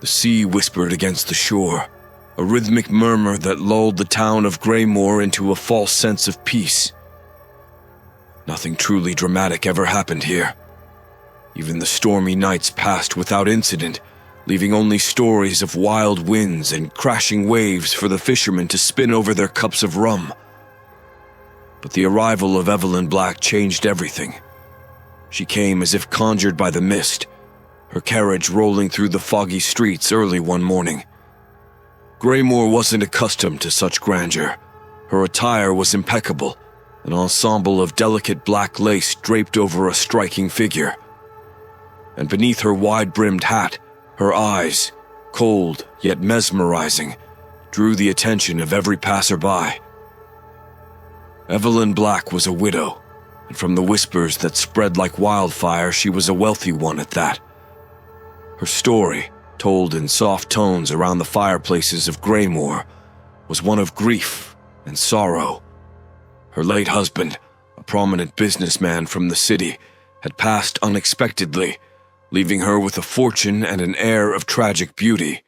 The sea whispered against the shore, a rhythmic murmur that lulled the town of Greymore into a false sense of peace. Nothing truly dramatic ever happened here. Even the stormy nights passed without incident, leaving only stories of wild winds and crashing waves for the fishermen to spin over their cups of rum. But the arrival of Evelyn Black changed everything. She came as if conjured by the mist, her carriage rolling through the foggy streets early one morning. Greymore wasn't accustomed to such grandeur. Her attire was impeccable, an ensemble of delicate black lace draped over a striking figure. And beneath her wide-brimmed hat, her eyes, cold yet mesmerizing, drew the attention of every passerby. Evelyn Black was a widow, and from the whispers that spread like wildfire, she was a wealthy one at that. Her story, told in soft tones around the fireplaces of Greymore, was one of grief and sorrow. Her late husband, a prominent businessman from the city, had passed unexpectedly, leaving her with a fortune and an air of tragic beauty.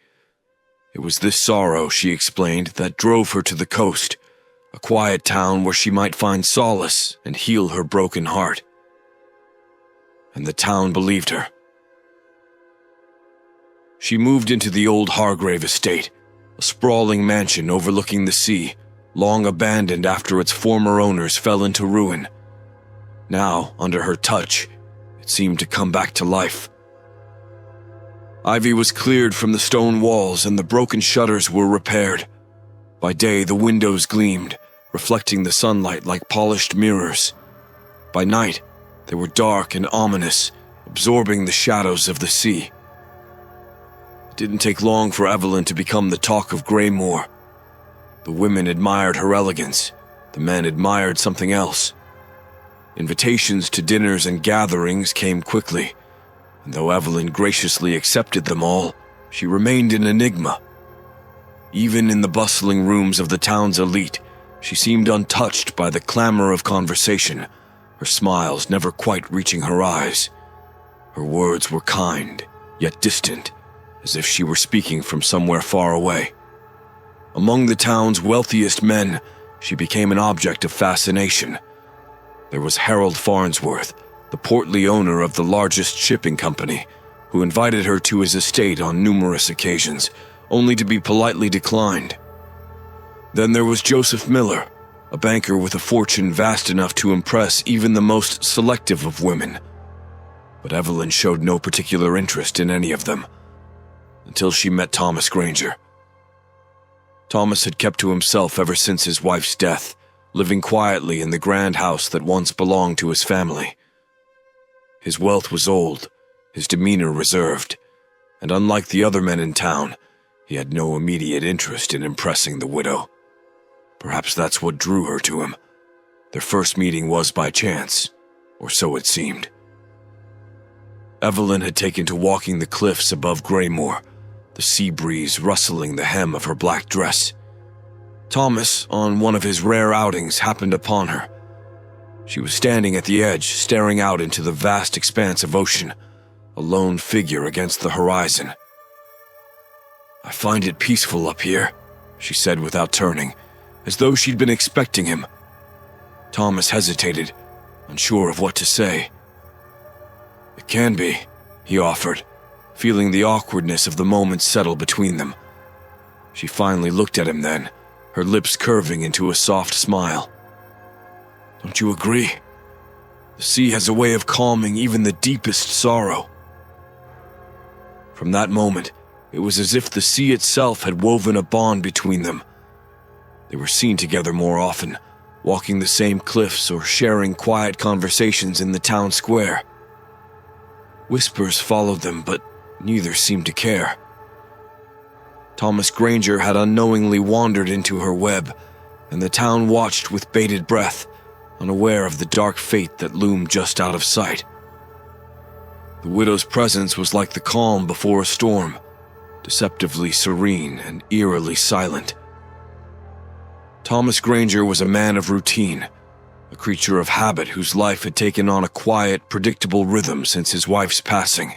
It was this sorrow, she explained, that drove her to the coast, a quiet town where she might find solace and heal her broken heart. And the town believed her. She moved into the old Hargrave estate, a sprawling mansion overlooking the sea, long abandoned after its former owners fell into ruin. Now, under her touch, it seemed to come back to life. Ivy was cleared from the stone walls and the broken shutters were repaired. By day, the windows gleamed, reflecting the sunlight like polished mirrors. By night, they were dark and ominous, absorbing the shadows of the sea. It didn't take long for Evelyn to become the talk of Greymore. The women admired her elegance, the men admired something else. Invitations to dinners and gatherings came quickly, and though Evelyn graciously accepted them all, she remained an enigma. Even in the bustling rooms of the town's elite, she seemed untouched by the clamor of conversation, her smiles never quite reaching her eyes. Her words were kind, yet distant, as if she were speaking from somewhere far away. Among the town's wealthiest men, she became an object of fascination. There was Harold Farnsworth, the portly owner of the largest shipping company, who invited her to his estate on numerous occasions, only to be politely declined. Then there was Joseph Miller, a banker with a fortune vast enough to impress even the most selective of women. But Evelyn showed no particular interest in any of them, until she met Thomas Granger. Thomas had kept to himself ever since his wife's death, living quietly in the grand house that once belonged to his family. His wealth was old, his demeanor reserved, and unlike the other men in town, he had no immediate interest in impressing the widow. Perhaps that's what drew her to him. Their first meeting was by chance, or so it seemed. Evelyn had taken to walking the cliffs above Greymore, the sea breeze rustling the hem of her black dress. Thomas, on one of his rare outings, happened upon her. She was standing at the edge, staring out into the vast expanse of ocean, a lone figure against the horizon. "I find it peaceful up here," she said without turning, as though she'd been expecting him. Thomas hesitated, unsure of what to say. "It can be," he offered, feeling the awkwardness of the moment settle between them. She finally looked at him then, her lips curving into a soft smile. "Don't you agree? The sea has a way of calming even the deepest sorrow." From that moment, it was as if the sea itself had woven a bond between them. They were seen together more often, walking the same cliffs or sharing quiet conversations in the town square. Whispers followed them, but neither seemed to care. Thomas Granger had unknowingly wandered into her web, and the town watched with bated breath, unaware of the dark fate that loomed just out of sight. The widow's presence was like the calm before a storm, deceptively serene and eerily silent. Thomas Granger was a man of routine, a creature of habit whose life had taken on a quiet, predictable rhythm since his wife's passing.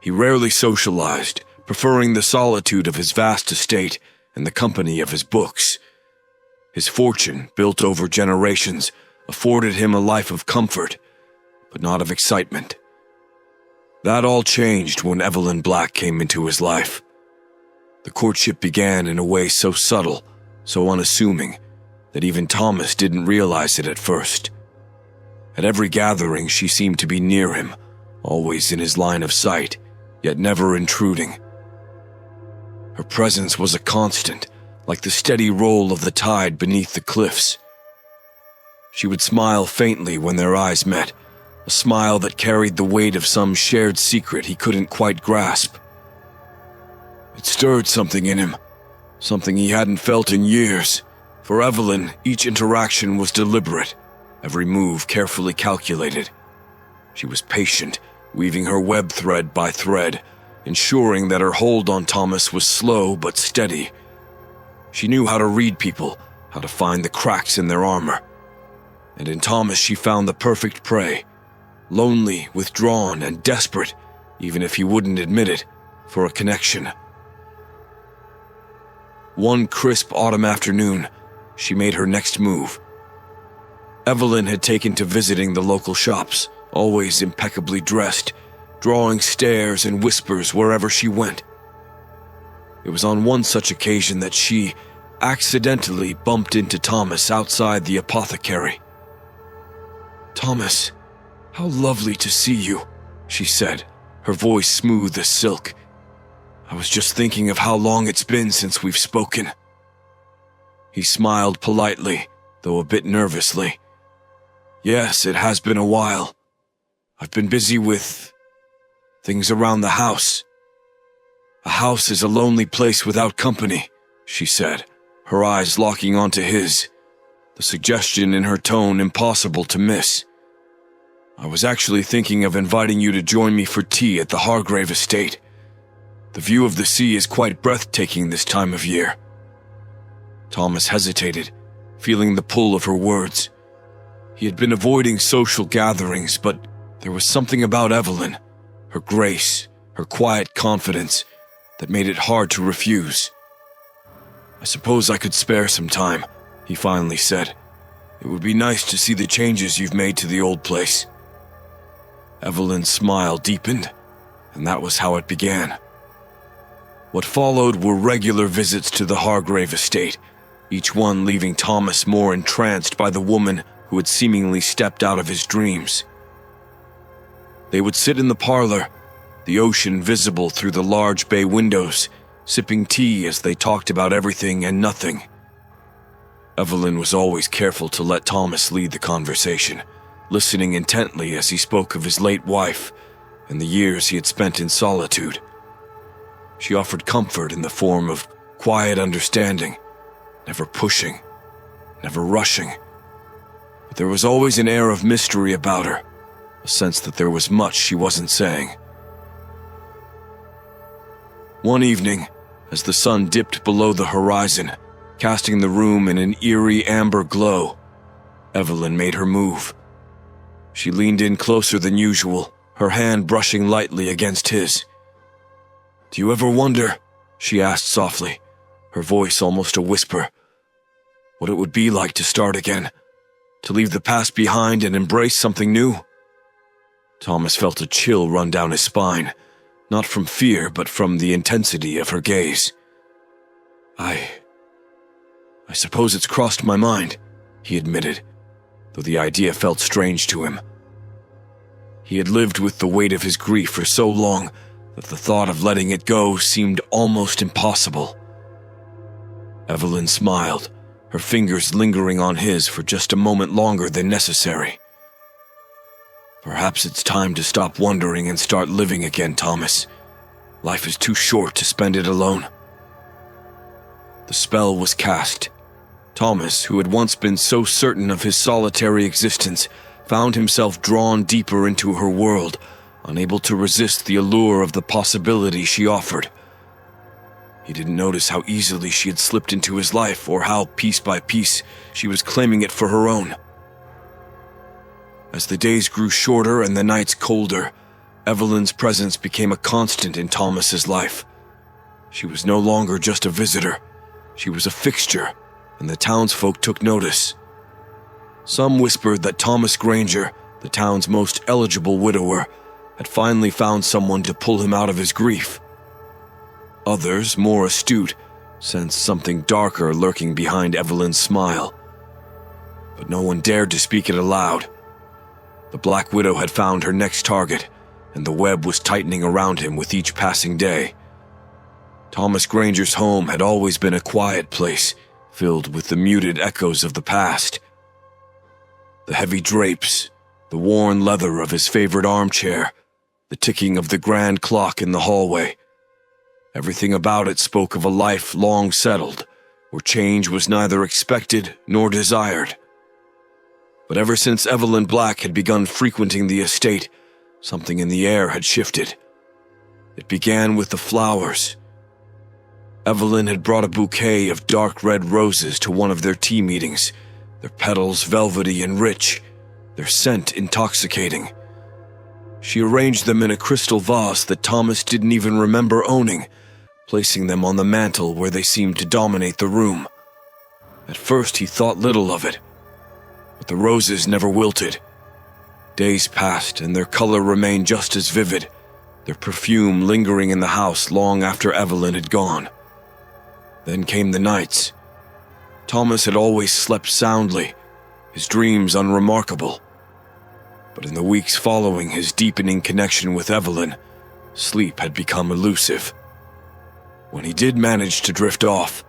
He rarely socialized, preferring the solitude of his vast estate and the company of his books. His fortune, built over generations, afforded him a life of comfort, but not of excitement. That all changed when Evelyn Black came into his life. The courtship began in a way so subtle, so unassuming, that even Thomas didn't realize it at first. At every gathering, she seemed to be near him, always in his line of sight, yet never intruding. Her presence was a constant, like the steady roll of the tide beneath the cliffs. She would smile faintly when their eyes met, a smile that carried the weight of some shared secret he couldn't quite grasp. It stirred something in him, something he hadn't felt in years. For Evelyn, each interaction was deliberate, every move carefully calculated. She was patient, weaving her web thread by thread, ensuring that her hold on Thomas was slow but steady. She knew how to read people, how to find the cracks in their armor. And in Thomas she found the perfect prey, lonely, withdrawn, and desperate, even if he wouldn't admit it, for a connection. One crisp autumn afternoon, she made her next move. Evelyn had taken to visiting the local shops, always impeccably dressed, drawing stares and whispers wherever she went. It was on one such occasion that she accidentally bumped into Thomas outside the apothecary. "Thomas, how lovely to see you," she said, her voice smooth as silk. "I was just thinking of how long it's been since we've spoken." He smiled politely, though a bit nervously. "Yes, it has been a while. I've been busy with things around the house." "A house is a lonely place without company," she said, her eyes locking onto his, the suggestion in her tone impossible to miss. "I was actually thinking of inviting you to join me for tea at the Hargrave estate. The view of the sea is quite breathtaking this time of year." Thomas hesitated, feeling the pull of her words. He had been avoiding social gatherings, but there was something about Evelyn, her grace, her quiet confidence, that made it hard to refuse. "I suppose I could spare some time," he finally said. "It would be nice to see the changes you've made to the old place." Evelyn's smile deepened, and that was how it began. What followed were regular visits to the Hargrave estate, each one leaving Thomas more entranced by the woman who had seemingly stepped out of his dreams. They would sit in the parlor, the ocean visible through the large bay windows, sipping tea as they talked about everything and nothing. Evelyn was always careful to let Thomas lead the conversation, listening intently as he spoke of his late wife and the years he had spent in solitude. She offered comfort in the form of quiet understanding, never pushing, never rushing. But there was always an air of mystery about her, a sense that there was much she wasn't saying. One evening, as the sun dipped below the horizon, casting the room in an eerie amber glow, Evelyn made her move. She leaned in closer than usual, her hand brushing lightly against his. "Do you ever wonder," she asked softly, her voice almost a whisper, "what it would be like to start again, to leave the past behind and embrace something new?" Thomas felt a chill run down his spine, not from fear, but from the intensity of her gaze. I suppose it's crossed my mind," he admitted, though the idea felt strange to him. He had lived with the weight of his grief for so long that the thought of letting it go seemed almost impossible. Evelyn smiled, her fingers lingering on his for just a moment longer than necessary. "Perhaps it's time to stop wondering and start living again, Thomas. Life is too short to spend it alone." The spell was cast. Thomas, who had once been so certain of his solitary existence, found himself drawn deeper into her world, unable to resist the allure of the possibility she offered. He didn't notice how easily she had slipped into his life, or how, piece by piece, she was claiming it for her own. As the days grew shorter and the nights colder, Evelyn's presence became a constant in Thomas's life. She was no longer just a visitor. She was a fixture, and the townsfolk took notice. Some whispered that Thomas Granger, the town's most eligible widower, had finally found someone to pull him out of his grief. Others, more astute, sensed something darker lurking behind Evelyn's smile. But no one dared to speak it aloud. The Black Widow had found her next target, and the web was tightening around him with each passing day. Thomas Granger's home had always been a quiet place, filled with the muted echoes of the past. The heavy drapes, the worn leather of his favorite armchair, the ticking of the grand clock in the hallway. Everything about it spoke of a life long settled, where change was neither expected nor desired. But ever since Evelyn Black had begun frequenting the estate, something in the air had shifted. It began with the flowers. Evelyn had brought a bouquet of dark red roses to one of their tea meetings, their petals velvety and rich, their scent intoxicating. She arranged them in a crystal vase that Thomas didn't even remember owning, placing them on the mantel where they seemed to dominate the room. At first he thought little of it, but the roses never wilted. Days passed and their color remained just as vivid, their perfume lingering in the house long after Evelyn had gone. Then came the nights. Thomas had always slept soundly, his dreams unremarkable. But in the weeks following his deepening connection with Evelyn, sleep had become elusive. When he did manage to drift off,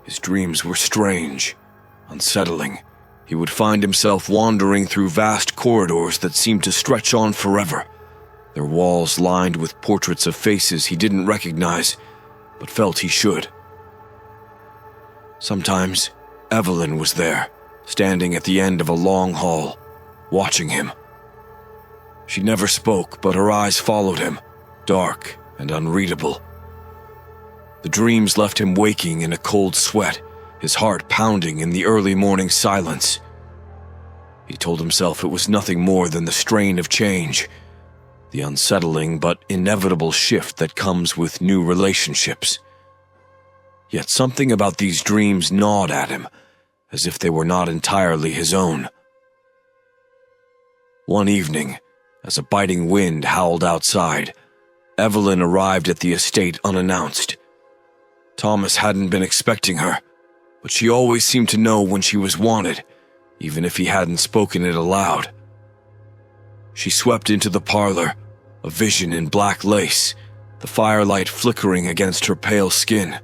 his dreams were strange, unsettling. He would find himself wandering through vast corridors that seemed to stretch on forever, their walls lined with portraits of faces he didn't recognize, but felt he should. Sometimes, Evelyn was there, standing at the end of a long hall, watching him. She never spoke, but her eyes followed him, dark and unreadable. The dreams left him waking in a cold sweat, his heart pounding in the early morning silence. He told himself it was nothing more than the strain of change, the unsettling but inevitable shift that comes with new relationships. Yet something about these dreams gnawed at him, as if they were not entirely his own. One evening, as a biting wind howled outside, Evelyn arrived at the estate unannounced. Thomas hadn't been expecting her, but she always seemed to know when she was wanted, even if he hadn't spoken it aloud. She swept into the parlor, a vision in black lace, the firelight flickering against her pale skin.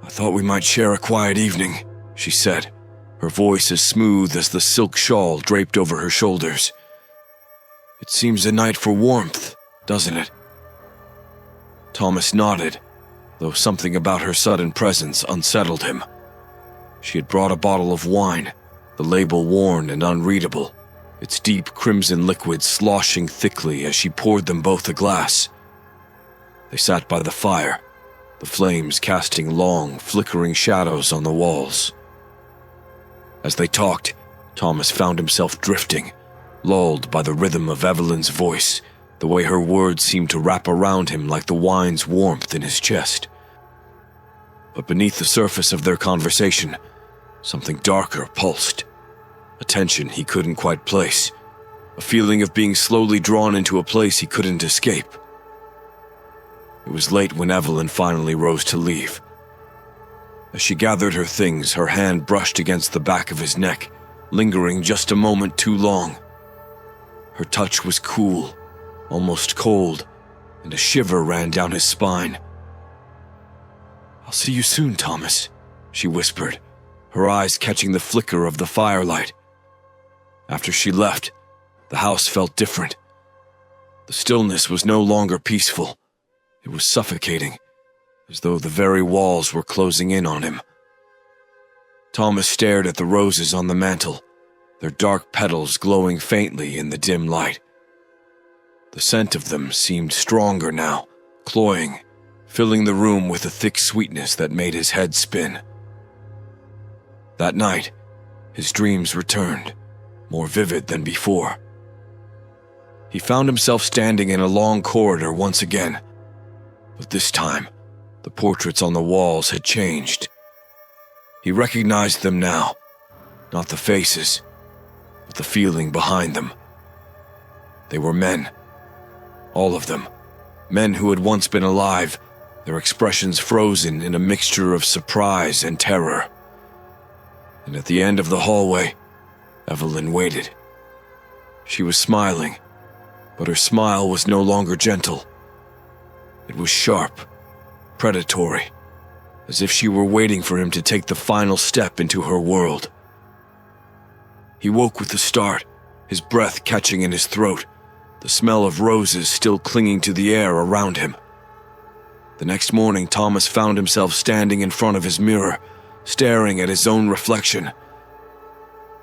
"I thought we might share a quiet evening," she said, her voice as smooth as the silk shawl draped over her shoulders. "It seems a night for warmth, doesn't it?" Thomas nodded, though something about her sudden presence unsettled him. She had brought a bottle of wine, the label worn and unreadable, its deep crimson liquid sloshing thickly as she poured them both a glass. They sat by the fire, the flames casting long, flickering shadows on the walls. As they talked, Thomas found himself drifting, lulled by the rhythm of Evelyn's voice, the way her words seemed to wrap around him like the wine's warmth in his chest. But beneath the surface of their conversation, something darker pulsed, a tension he couldn't quite place, a feeling of being slowly drawn into a place he couldn't escape. It was late when Evelyn finally rose to leave. As she gathered her things, her hand brushed against the back of his neck, lingering just a moment too long. Her touch was cool, almost cold, and a shiver ran down his spine. "I'll see you soon, Thomas," she whispered, her eyes catching the flicker of the firelight. After she left, the house felt different. The stillness was no longer peaceful. It was suffocating, as though the very walls were closing in on him. Thomas stared at the roses on the mantel, their dark petals glowing faintly in the dim light. The scent of them seemed stronger now, cloying, filling the room with a thick sweetness that made his head spin. That night, his dreams returned, more vivid than before. He found himself standing in a long corridor once again. But this time, the portraits on the walls had changed. He recognized them now, not the faces, but the feeling behind them. They were men. All of them. Men who had once been alive, their expressions frozen in a mixture of surprise and terror. And at the end of the hallway, Evelyn waited. She was smiling, but her smile was no longer gentle. It was sharp, predatory, as if she were waiting for him to take the final step into her world. He woke with a start, his breath catching in his throat, the smell of roses still clinging to the air around him. The next morning, Thomas found himself standing in front of his mirror, staring at his own reflection.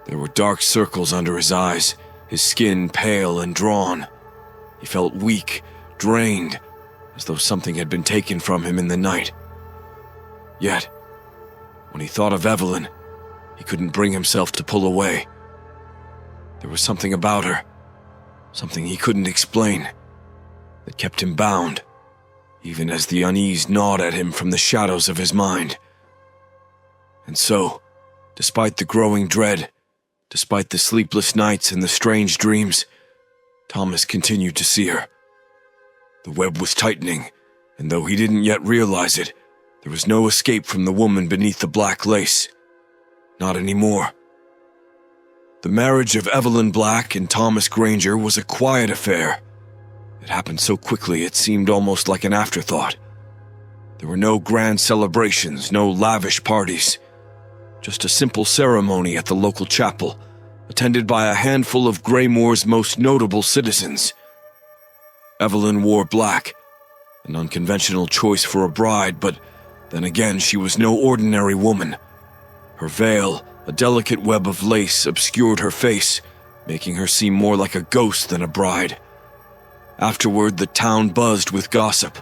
There were dark circles under his eyes, his skin pale and drawn. He felt weak, drained, as though something had been taken from him in the night. Yet, when he thought of Evelyn, he couldn't bring himself to pull away. There was something about her, something he couldn't explain, that kept him bound, even as the unease gnawed at him from the shadows of his mind. And so, despite the growing dread, despite the sleepless nights and the strange dreams, Thomas continued to see her. The web was tightening, and though he didn't yet realize it, there was no escape from the woman beneath the black lace. Not anymore. The marriage of Evelyn Black and Thomas Granger was a quiet affair. It happened so quickly it seemed almost like an afterthought. There were no grand celebrations, no lavish parties. Just a simple ceremony at the local chapel, attended by a handful of Greymoor's most notable citizens. Evelyn wore black, an unconventional choice for a bride, but then again she was no ordinary woman. Her veil, a delicate web of lace, obscured her face, making her seem more like a ghost than a bride. Afterward, the town buzzed with gossip.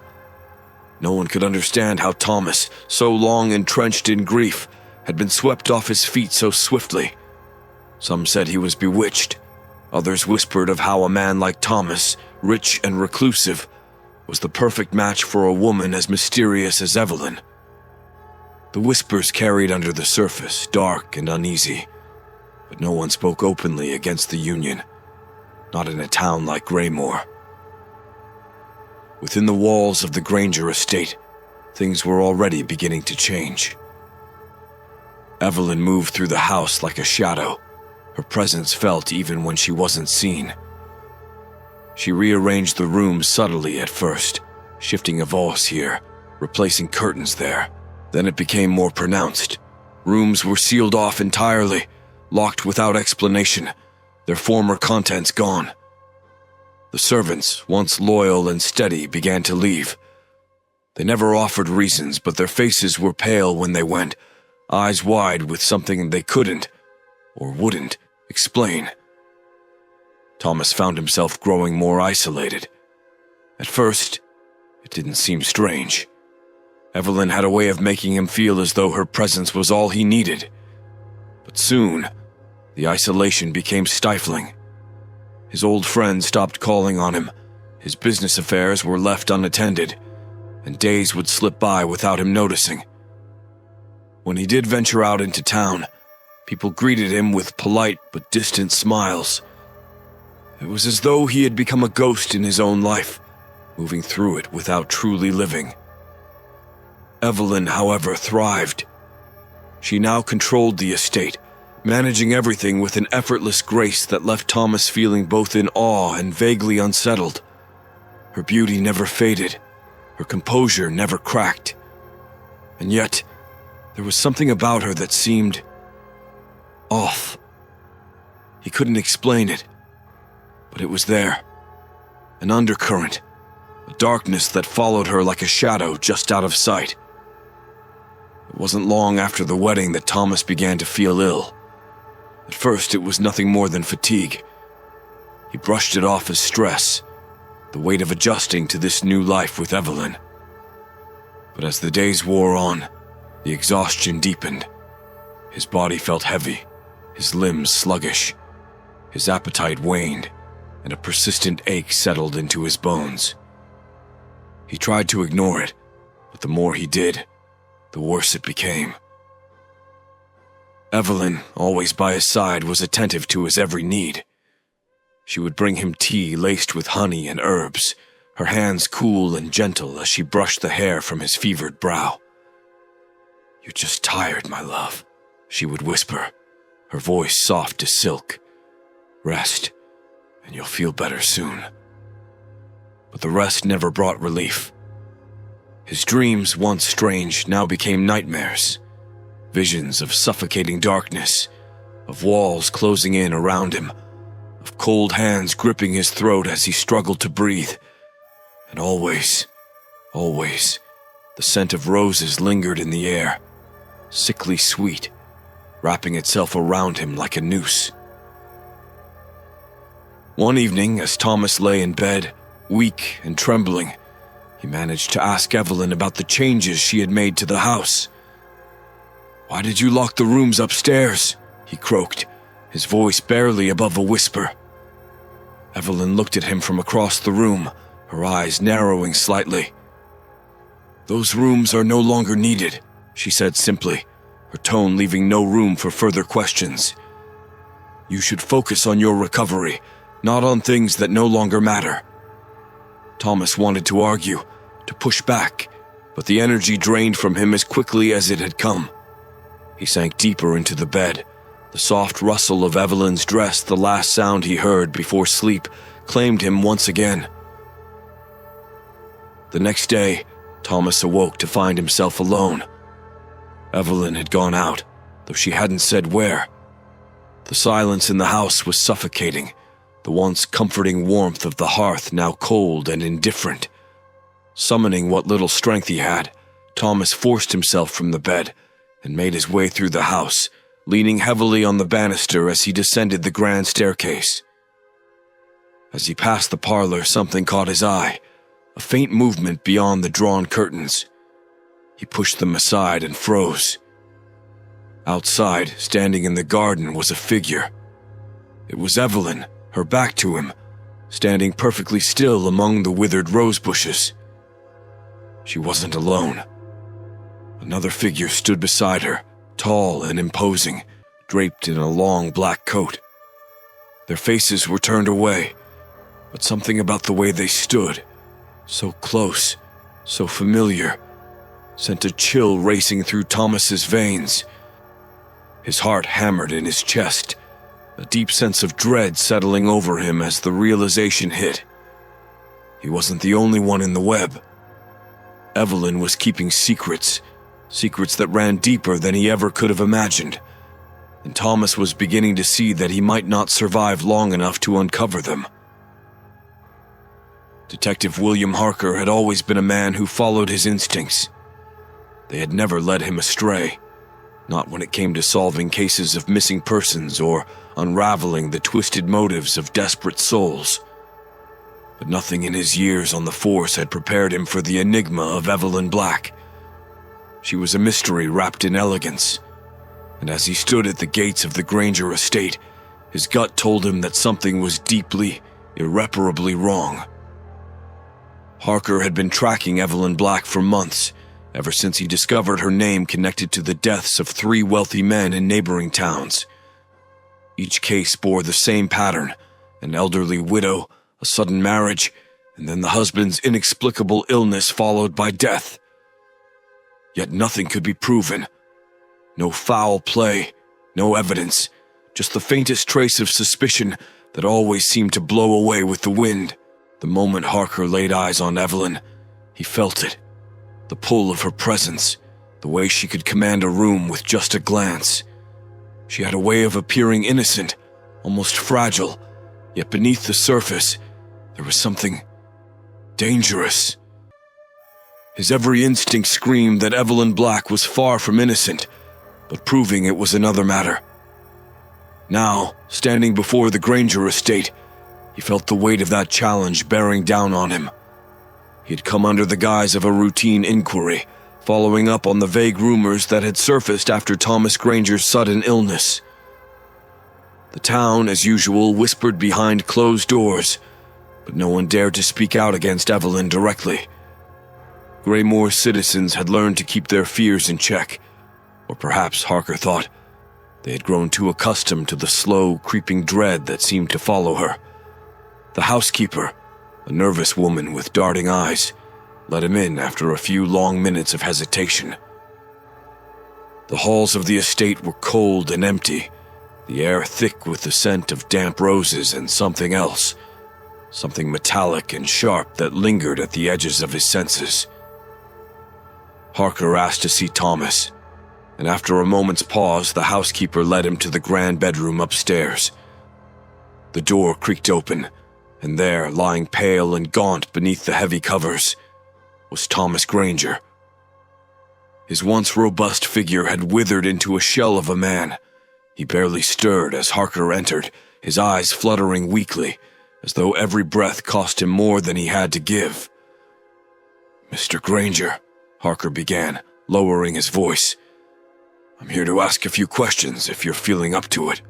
No one could understand how Thomas, so long entrenched in grief, had been swept off his feet so swiftly. Some said he was bewitched. Others whispered of how a man like Thomas, rich and reclusive, was the perfect match for a woman as mysterious as Evelyn. The whispers carried under the surface, dark and uneasy, but no one spoke openly against the union, not in a town like Greymoor. Within the walls of the Granger estate, things were already beginning to change. Evelyn moved through the house like a shadow, her presence felt even when she wasn't seen. She rearranged the room subtly at first, shifting a vase here, replacing curtains there. Then it became more pronounced. Rooms were sealed off entirely, locked without explanation, their former contents gone. The servants, once loyal and steady, began to leave. They never offered reasons, but their faces were pale when they went, eyes wide with something they couldn't, or wouldn't, explain. Thomas found himself growing more isolated. At first, it didn't seem strange. Evelyn had a way of making him feel as though her presence was all he needed. But soon, the isolation became stifling. His old friends stopped calling on him, his business affairs were left unattended, and days would slip by without him noticing. When he did venture out into town, people greeted him with polite but distant smiles. It was as though he had become a ghost in his own life, moving through it without truly living. Evelyn, however, thrived. She now controlled the estate, managing everything with an effortless grace that left Thomas feeling both in awe and vaguely unsettled. Her beauty never faded, her composure never cracked. And yet, there was something about her that seemed off. He couldn't explain it, but it was there. An undercurrent, a darkness that followed her like a shadow just out of sight. It wasn't long after the wedding that Thomas began to feel ill. At first, it was nothing more than fatigue. He brushed it off as stress, the weight of adjusting to this new life with Evelyn. But as the days wore on, the exhaustion deepened. His body felt heavy, his limbs sluggish. His appetite waned, and a persistent ache settled into his bones. He tried to ignore it, but the more he did, the worse it became. Evelyn, always by his side, was attentive to his every need. She would bring him tea laced with honey and herbs, her hands cool and gentle as she brushed the hair from his fevered brow. "You're just tired, my love," she would whisper, her voice soft as silk. "Rest, and you'll feel better soon." But the rest never brought relief. His dreams, once strange, now became nightmares. Visions of suffocating darkness, of walls closing in around him, of cold hands gripping his throat as he struggled to breathe. And always, the scent of roses lingered in the air, sickly sweet, wrapping itself around him like a noose. One evening, as Thomas lay in bed, weak and trembling, he managed to ask Evelyn about the changes she had made to the house. "Why did you lock the rooms upstairs?" he croaked, his voice barely above a whisper. Evelyn looked at him from across the room, her eyes narrowing slightly. "Those rooms are no longer needed," she said simply, her tone leaving no room for further questions. "You should focus on your recovery, not on things that no longer matter." Thomas wanted to argue, to push back, but the energy drained from him as quickly as it had come. He sank deeper into the bed, the soft rustle of Evelyn's dress, the last sound he heard before sleep, claimed him once again. The next day, Thomas awoke to find himself alone. Evelyn had gone out, though she hadn't said where. The silence in the house was suffocating, the once comforting warmth of the hearth now cold and indifferent. Summoning what little strength he had, Thomas forced himself from the bed and made his way through the house, leaning heavily on the banister as he descended the grand staircase. As he passed the parlor, something caught his eye, a faint movement beyond the drawn curtains. He pushed them aside and froze. Outside, standing in the garden, was a figure. It was Evelyn, her back to him, standing perfectly still among the withered rose bushes. She wasn't alone. Another figure stood beside her, tall and imposing, draped in a long black coat. Their faces were turned away, but something about the way they stood, so close, so familiar, sent a chill racing through Thomas's veins. His heart hammered in his chest, a deep sense of dread settling over him as the realization hit. He wasn't the only one in the web. Evelyn was keeping secrets that ran deeper than he ever could have imagined, and Thomas was beginning to see that he might not survive long enough to uncover them. Detective William Harker had always been a man who followed his instincts. They had never led him astray, not when it came to solving cases of missing persons or unraveling the twisted motives of desperate souls. But nothing in his years on the force had prepared him for the enigma of Evelyn Black. She was a mystery wrapped in elegance, and as he stood at the gates of the Granger estate, his gut told him that something was deeply, irreparably wrong. Harker had been tracking Evelyn Black for months, ever since he discovered her name connected to the deaths of 3 wealthy men in neighboring towns. Each case bore the same pattern: an elderly widow, a sudden marriage, and then the husband's inexplicable illness followed by death. Yet nothing could be proven. No foul play, no evidence, just the faintest trace of suspicion that always seemed to blow away with the wind. The moment Harker laid eyes on Evelyn, he felt it. The pull of her presence, the way she could command a room with just a glance. She had a way of appearing innocent, almost fragile, yet beneath the surface, there was something dangerous. His every instinct screamed that Evelyn Black was far from innocent, but proving it was another matter. Now, standing before the Granger estate, he felt the weight of that challenge bearing down on him. He had come under the guise of a routine inquiry, following up on the vague rumors that had surfaced after Thomas Granger's sudden illness. The town, as usual, whispered behind closed doors, but no one dared to speak out against Evelyn directly. Greymoor's citizens had learned to keep their fears in check, or perhaps, Harker thought, they had grown too accustomed to the slow, creeping dread that seemed to follow her. The housekeeper, a nervous woman with darting eyes, let him in after a few long minutes of hesitation. The halls of the estate were cold and empty, the air thick with the scent of damp roses and something else, something metallic and sharp that lingered at the edges of his senses. Harker asked to see Thomas, and after a moment's pause, the housekeeper led him to the grand bedroom upstairs. The door creaked open, and there, lying pale and gaunt beneath the heavy covers, was Thomas Granger. His once robust figure had withered into a shell of a man. He barely stirred as Harker entered, his eyes fluttering weakly, as though every breath cost him more than he had to give. "Mr. Granger," Harker began, lowering his voice, "I'm here to ask a few questions if you're feeling up to it."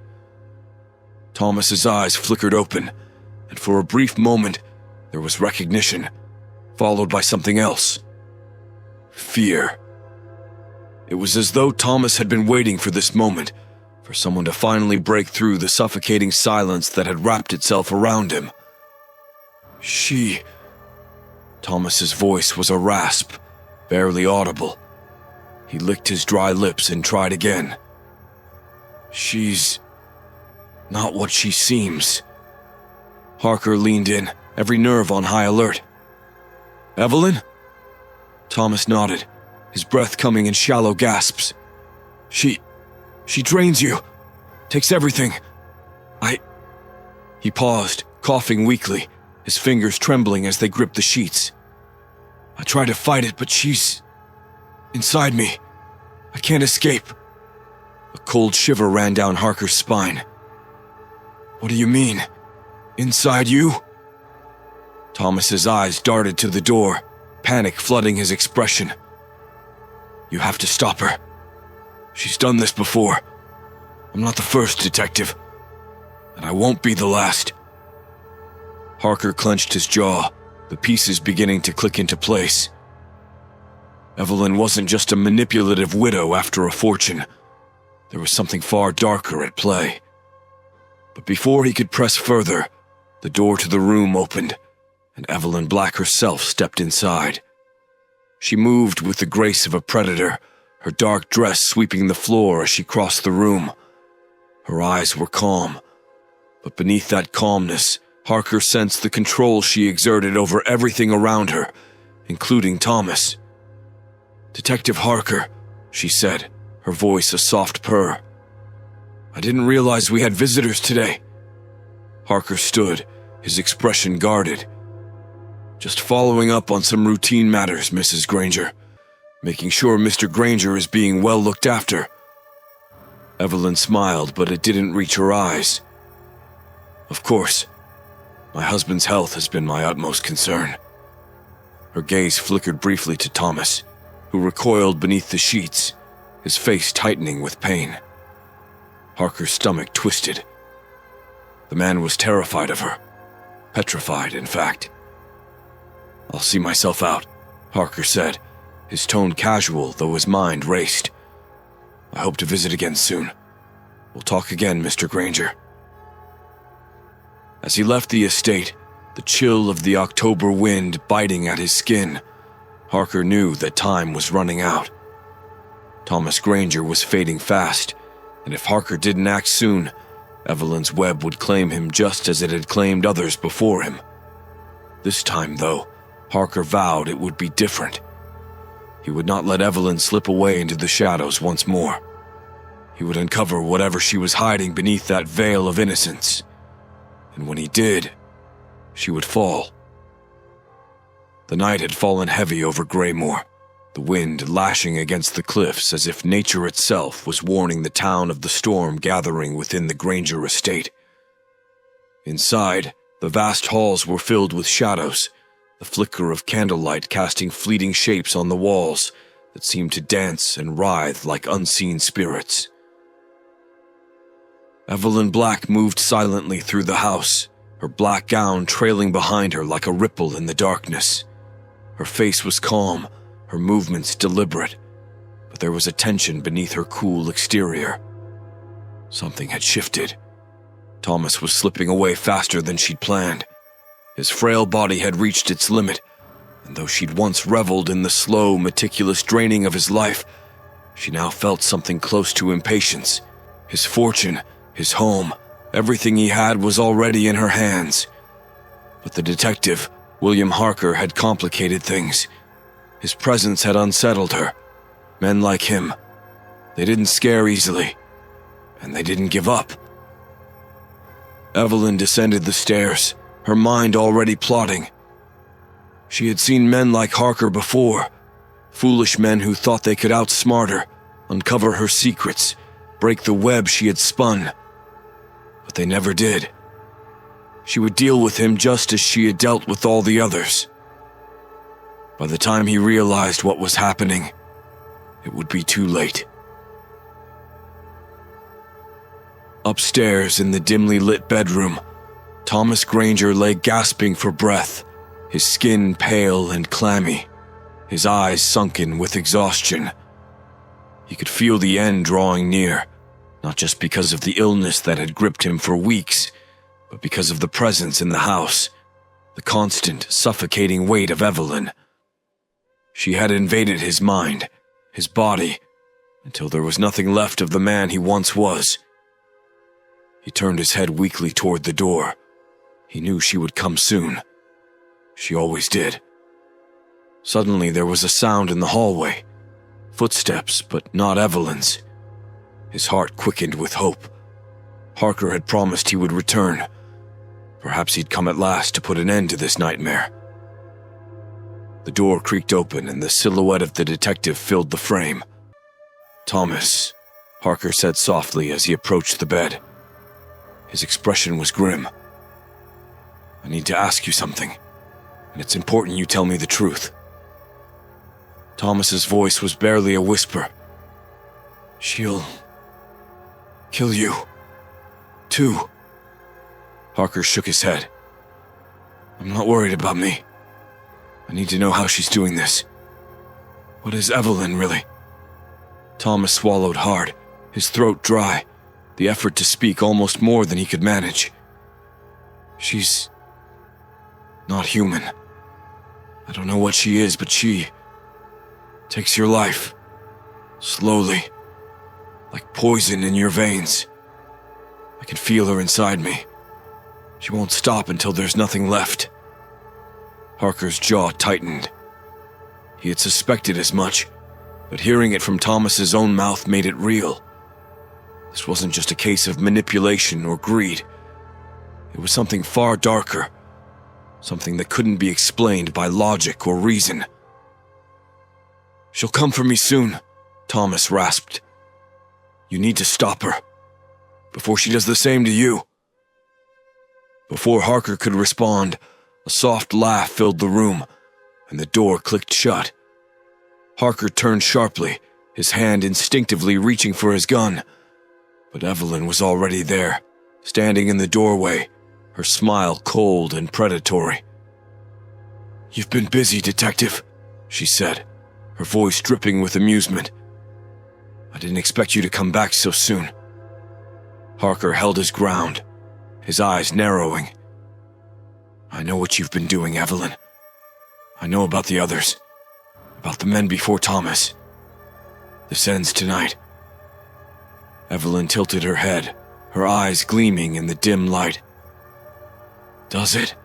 Thomas's eyes flickered open, and for a brief moment there was recognition, followed by something else. Fear. It was as though Thomas had been waiting for this moment, for someone to finally break through the suffocating silence that had wrapped itself around him. "She..." Thomas's voice was a rasp, barely audible. He licked his dry lips and tried again. "She's not what she seems." Harker leaned in, every nerve on high alert. "Evelyn?" Thomas nodded, his breath coming in shallow gasps. She drains you, takes everything. He paused, coughing weakly, his fingers trembling as they gripped the sheets. "I try to fight it, but she's inside me. I can't escape." A cold shiver ran down Harker's spine. "What do you mean? Inside you?" Thomas's eyes darted to the door, panic flooding his expression. "You have to stop her. She's done this before. I'm not the first, detective, and I won't be the last." Harker clenched his jaw, the pieces beginning to click into place. Evelyn wasn't just a manipulative widow after a fortune. There was something far darker at play. But before he could press further, the door to the room opened, and Evelyn Black herself stepped inside. She moved with the grace of a predator, her dark dress sweeping the floor as she crossed the room. Her eyes were calm, but beneath that calmness, Harker sensed the control she exerted over everything around her, including Thomas. "Detective Harker," she said, her voice a soft purr. "I didn't realize we had visitors today." Harker stood, his expression guarded. "Just following up on some routine matters, Mrs. Granger. Making sure Mr. Granger is being well looked after." Evelyn smiled, but it didn't reach her eyes. "Of course. My husband's health has been my utmost concern." Her gaze flickered briefly to Thomas, who recoiled beneath the sheets, his face tightening with pain. Harker's stomach twisted. The man was terrified of her. Petrified, in fact. "I'll see myself out," Harker said, his tone casual though his mind raced. "I hope to visit again soon. We'll talk again, Mr. Granger." As he left the estate, the chill of the October wind biting at his skin, Harker knew that time was running out. Thomas Granger was fading fast, and if Harker didn't act soon, Evelyn's web would claim him just as it had claimed others before him. This time, though, Harker vowed it would be different. He would not let Evelyn slip away into the shadows once more. He would uncover whatever she was hiding beneath that veil of innocence. And when he did, she would fall. The night had fallen heavy over Greymoor, the wind lashing against the cliffs as if nature itself was warning the town of the storm gathering within the Granger estate. Inside, the vast halls were filled with shadows, the flicker of candlelight casting fleeting shapes on the walls that seemed to dance and writhe like unseen spirits. Evelyn Black moved silently through the house, her black gown trailing behind her like a ripple in the darkness. Her face was calm, her movements deliberate, but there was a tension beneath her cool exterior. Something had shifted. Thomas was slipping away faster than she'd planned. His frail body had reached its limit, and though she'd once reveled in the slow, meticulous draining of his life, she now felt something close to impatience. His fortune, his home, everything he had was already in her hands. But the detective, William Harker, had complicated things. His presence had unsettled her. Men like him, they didn't scare easily, and they didn't give up. Evelyn descended the stairs, her mind already plotting. She had seen men like Harker before, foolish men who thought they could outsmart her, uncover her secrets, break the web she had spun. But they never did. She would deal with him just as she had dealt with all the others. By the time he realized what was happening, it would be too late. Upstairs in the dimly lit bedroom, Thomas Granger lay gasping for breath, his skin pale and clammy, his eyes sunken with exhaustion. He could feel the end drawing near, not just because of the illness that had gripped him for weeks, but because of the presence in the house, the constant, suffocating weight of Evelyn. She had invaded his mind, his body, until there was nothing left of the man he once was. He turned his head weakly toward the door. He knew she would come soon. She always did. Suddenly there was a sound in the hallway. Footsteps, but not Evelyn's. His heart quickened with hope. Harker had promised he would return. Perhaps he'd come at last to put an end to this nightmare. The door creaked open and the silhouette of the detective filled the frame. "Thomas," Harker said softly as he approached the bed. His expression was grim. "I need to ask you something, and it's important you tell me the truth." Thomas's voice was barely a whisper. "She'll kill you, too." Harker shook his head. "I'm not worried about me. I need to know how she's doing this. What is Evelyn, really?" Thomas swallowed hard, his throat dry, the effort to speak almost more than he could manage. "She's not human. I don't know what she is, but she takes your life, slowly, like poison in your veins. I can feel her inside me. She won't stop until there's nothing left." Harker's jaw tightened. He had suspected as much, but hearing it from Thomas's own mouth made it real. This wasn't just a case of manipulation or greed. It was something far darker, something that couldn't be explained by logic or reason. "She'll come for me soon," Thomas rasped. "You need to stop her, before she does the same to you." Before Harker could respond, a soft laugh filled the room, and the door clicked shut. Harker turned sharply, his hand instinctively reaching for his gun. But Evelyn was already there, standing in the doorway, her smile cold and predatory. "You've been busy, Detective," she said, her voice dripping with amusement. "I didn't expect you to come back so soon." Harker held his ground, his eyes narrowing. "I know what you've been doing, Evelyn. I know about the others, about the men before Thomas. This ends tonight." Evelyn tilted her head, her eyes gleaming in the dim light. "Does it?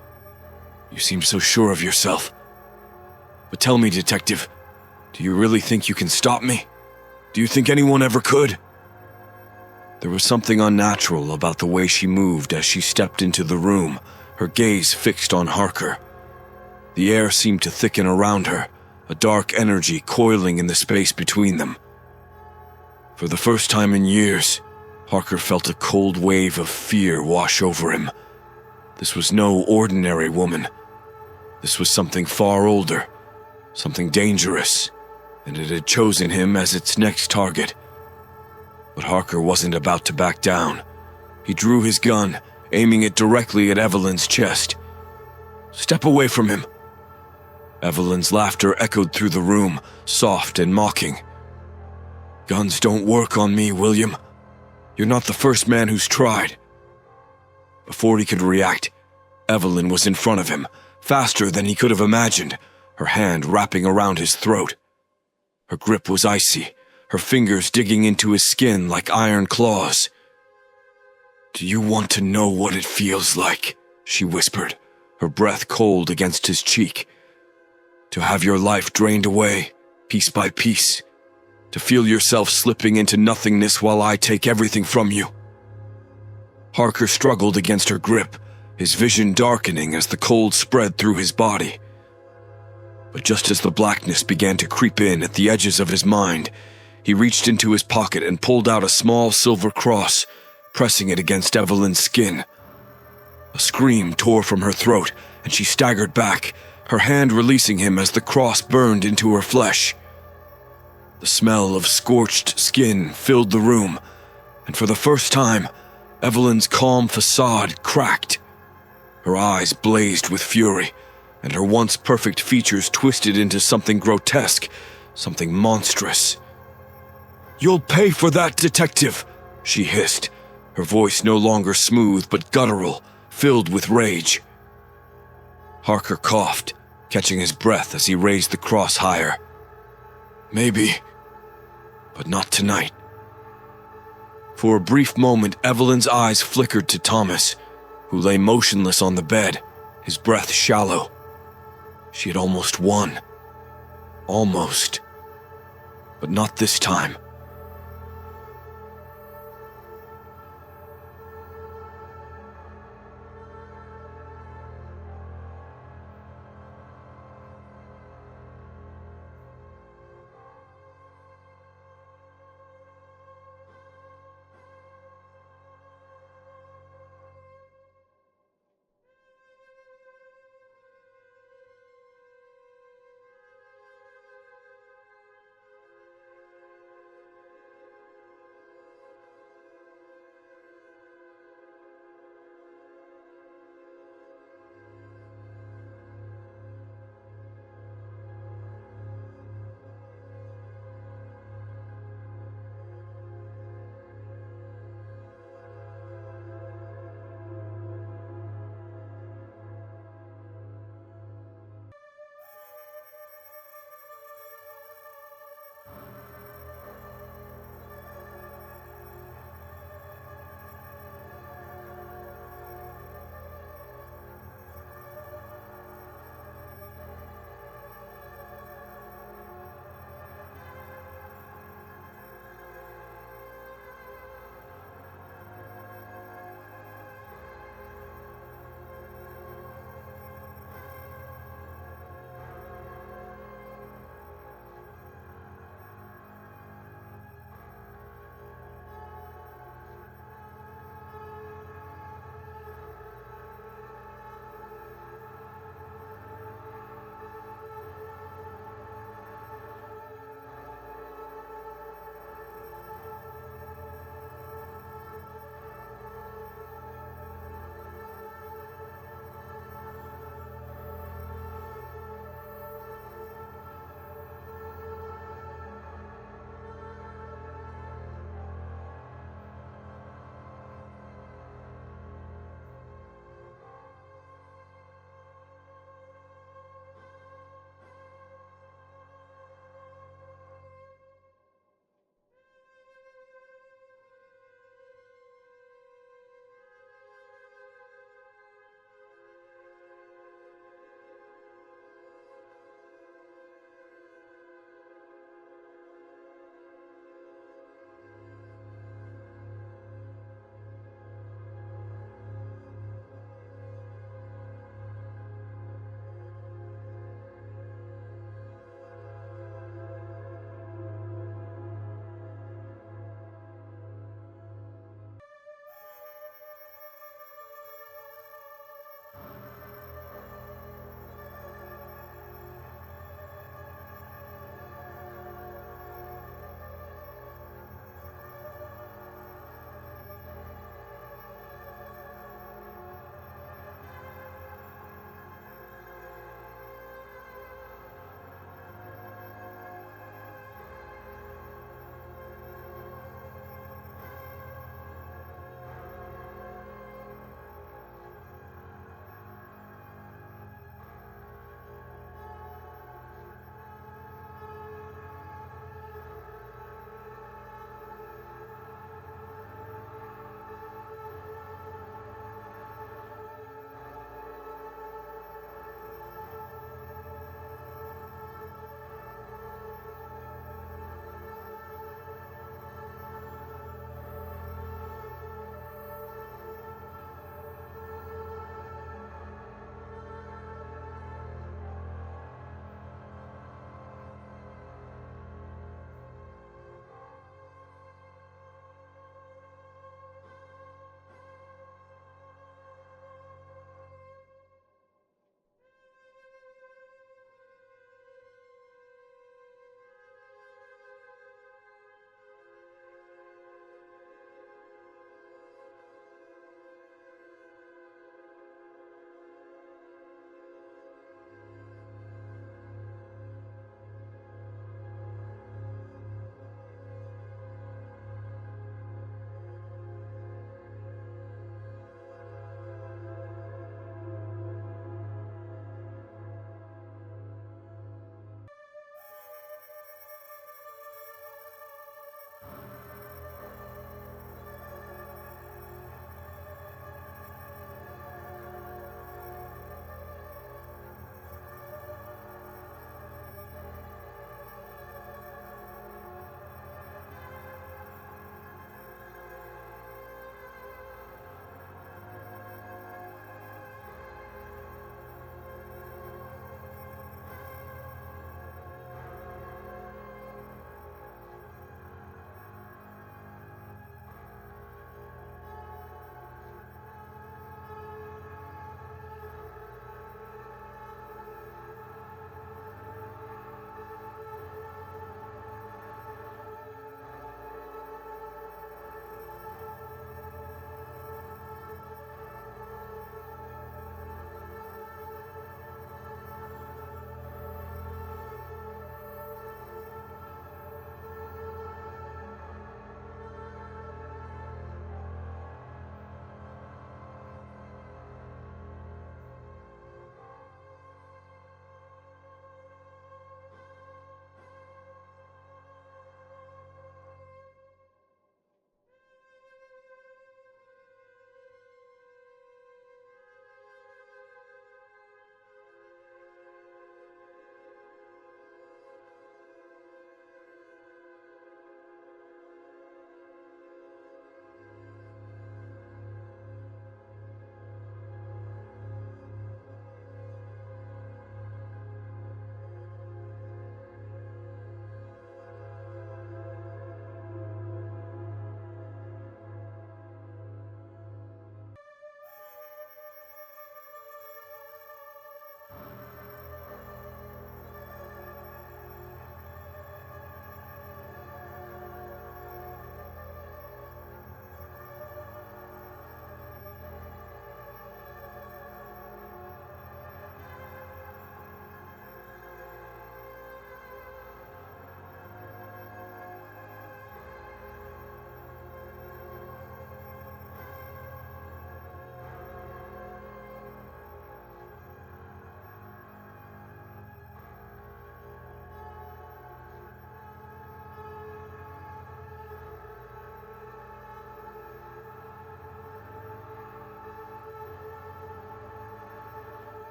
You seem so sure of yourself. But tell me, Detective, do you really think you can stop me? Do you think anyone ever could?" There was something unnatural about the way she moved as she stepped into the room, her gaze fixed on Harker. The air seemed to thicken around her, a dark energy coiling in the space between them. For the first time in years, Harker felt a cold wave of fear wash over him. This was no ordinary woman. This was something far older, something dangerous, and it had chosen him as its next target. But Harker wasn't about to back down. He drew his gun, aiming it directly at Evelyn's chest. "Step away from him." Evelyn's laughter echoed through the room, soft and mocking. "Guns don't work on me, William. You're not the first man who's tried." Before he could react, Evelyn was in front of him, faster than he could have imagined, her hand wrapping around his throat. Her grip was icy, her fingers digging into his skin like iron claws. "Do you want to know what it feels like?" she whispered, her breath cold against his cheek. "To have your life drained away, piece by piece. To feel yourself slipping into nothingness while I take everything from you." Harker struggled against her grip, his vision darkening as the cold spread through his body. But just as the blackness began to creep in at the edges of his mind, he reached into his pocket and pulled out a small silver cross, pressing it against Evelyn's skin. A scream tore from her throat, and she staggered back, her hand releasing him as the cross burned into her flesh. The smell of scorched skin filled the room, and for the first time, Evelyn's calm facade cracked. Her eyes blazed with fury, and her once perfect features twisted into something grotesque, something monstrous. "You'll pay for that, detective," she hissed, her voice no longer smooth but guttural, filled with rage. Harker coughed, catching his breath as he raised the cross higher. "Maybe, but not tonight." For a brief moment, Evelyn's eyes flickered to Thomas, who lay motionless on the bed, his breath shallow. She had almost won. Almost. But not this time.